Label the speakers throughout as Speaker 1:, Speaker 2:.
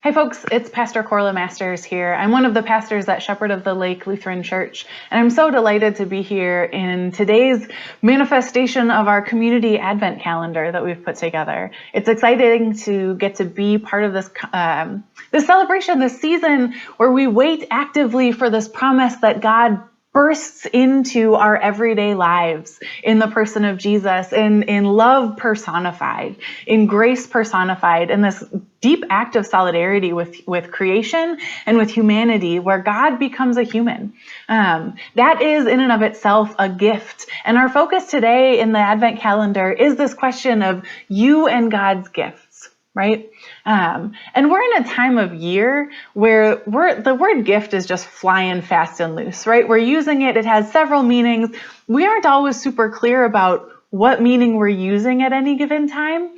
Speaker 1: Hey folks, it's Pastor Korla Masters here. I'm one of the pastors at Shepherd of the Lake Lutheran Church, and I'm so delighted to be here in today's manifestation of our community Advent calendar that we've put together. It's exciting to get to be part of this celebration, this season where we wait actively for this promise that God bursts into our everyday lives in the person of Jesus, in love personified, in grace personified, in this deep act of solidarity with creation and with humanity, where God becomes a human. That is in and of itself a gift. And our focus today in the Advent calendar is this question of you and God's gifts, right? And we're in a time of year where the word gift is just flying fast and loose, right? We're using it. It has several meanings. We aren't always super clear about what meaning we're using at any given time.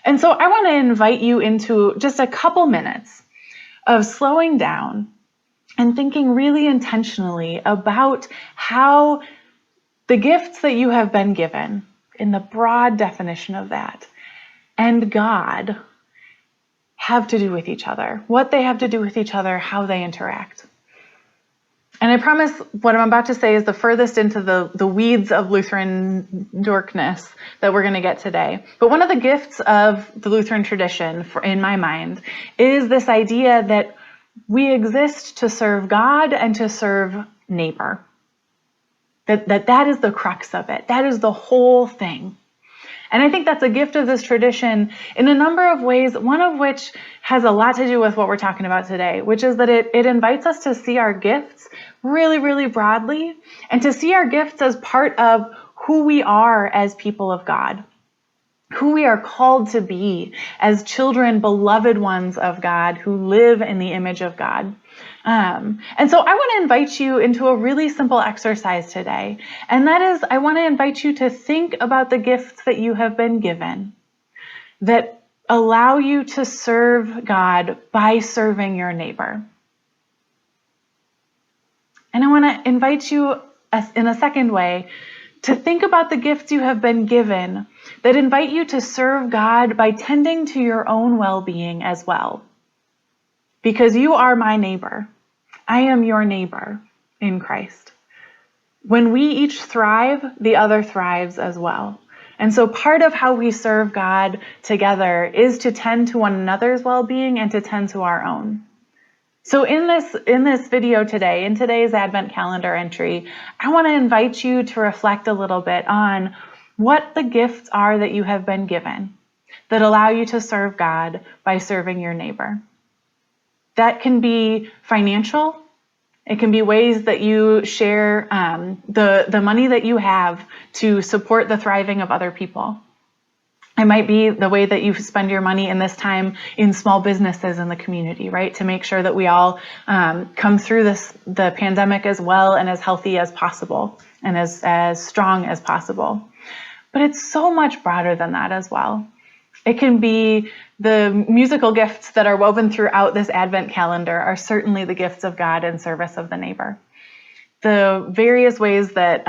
Speaker 1: And so I want to invite you into just a couple minutes of slowing down and thinking really intentionally about how the gifts that you have been given, in the broad definition of that, and God have to do with each other, what they have to do with each other, how they interact. And I promise what I'm about to say is the furthest into the weeds of Lutheran dorkness that we're going to get today. But one of the gifts of the Lutheran tradition, in my mind, is this idea that we exist to serve God and to serve neighbor. That is the crux of it. That is the whole thing. And I think that's a gift of this tradition in a number of ways, one of which has a lot to do with what we're talking about today, which is that it invites us to see our gifts really, really broadly, and to see our gifts as part of who we are as people of God, who we are called to be as children, beloved ones of God, who live in the image of God. And so I want to invite you into a really simple exercise today. And that is, I want to invite you to think about the gifts that you have been given that allow you to serve God by serving your neighbor. And I want to invite you in a second way to think about the gifts you have been given that invite you to serve God by tending to your own well-being as well. Because you are my neighbor. I am your neighbor in Christ. When we each thrive, the other thrives as well. And so part of how we serve God together is to tend to one another's well-being and to tend to our own. So in this video today, in today's Advent calendar entry, I want to invite you to reflect a little bit on what the gifts are that you have been given that allow you to serve God by serving your neighbor. That can be financial. It can be ways that you share the money that you have to support the thriving of other people. It might be the way that you spend your money in this time in small businesses in the community, right? To make sure that we all come through the pandemic as well and as healthy as possible and as strong as possible. But it's so much broader than that as well. It can be the musical gifts that are woven throughout this Advent calendar are certainly the gifts of God in service of the neighbor. The various ways that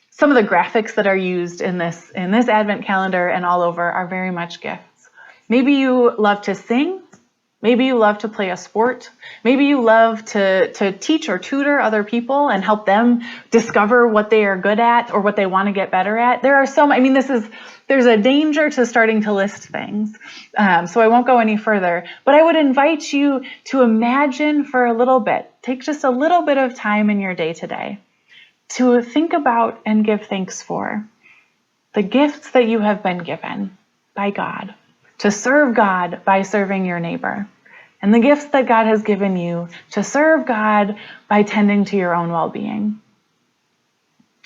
Speaker 1: some of the graphics that are used in this Advent calendar and all over are very much gifts. Maybe you love to sing. Maybe you love to play a sport. Maybe you love to teach or tutor other people and help them discover what they are good at or what they want to get better at. There are there's a danger to starting to list things. So I won't go any further, but I would invite you to imagine for a little bit, take just a little bit of time in your day today to think about and give thanks for the gifts that you have been given by God, to serve God by serving your neighbor, and the gifts that God has given you to serve God by tending to your own well-being.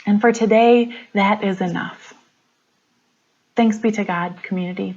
Speaker 1: And for today, that is enough. Thanks be to God, community.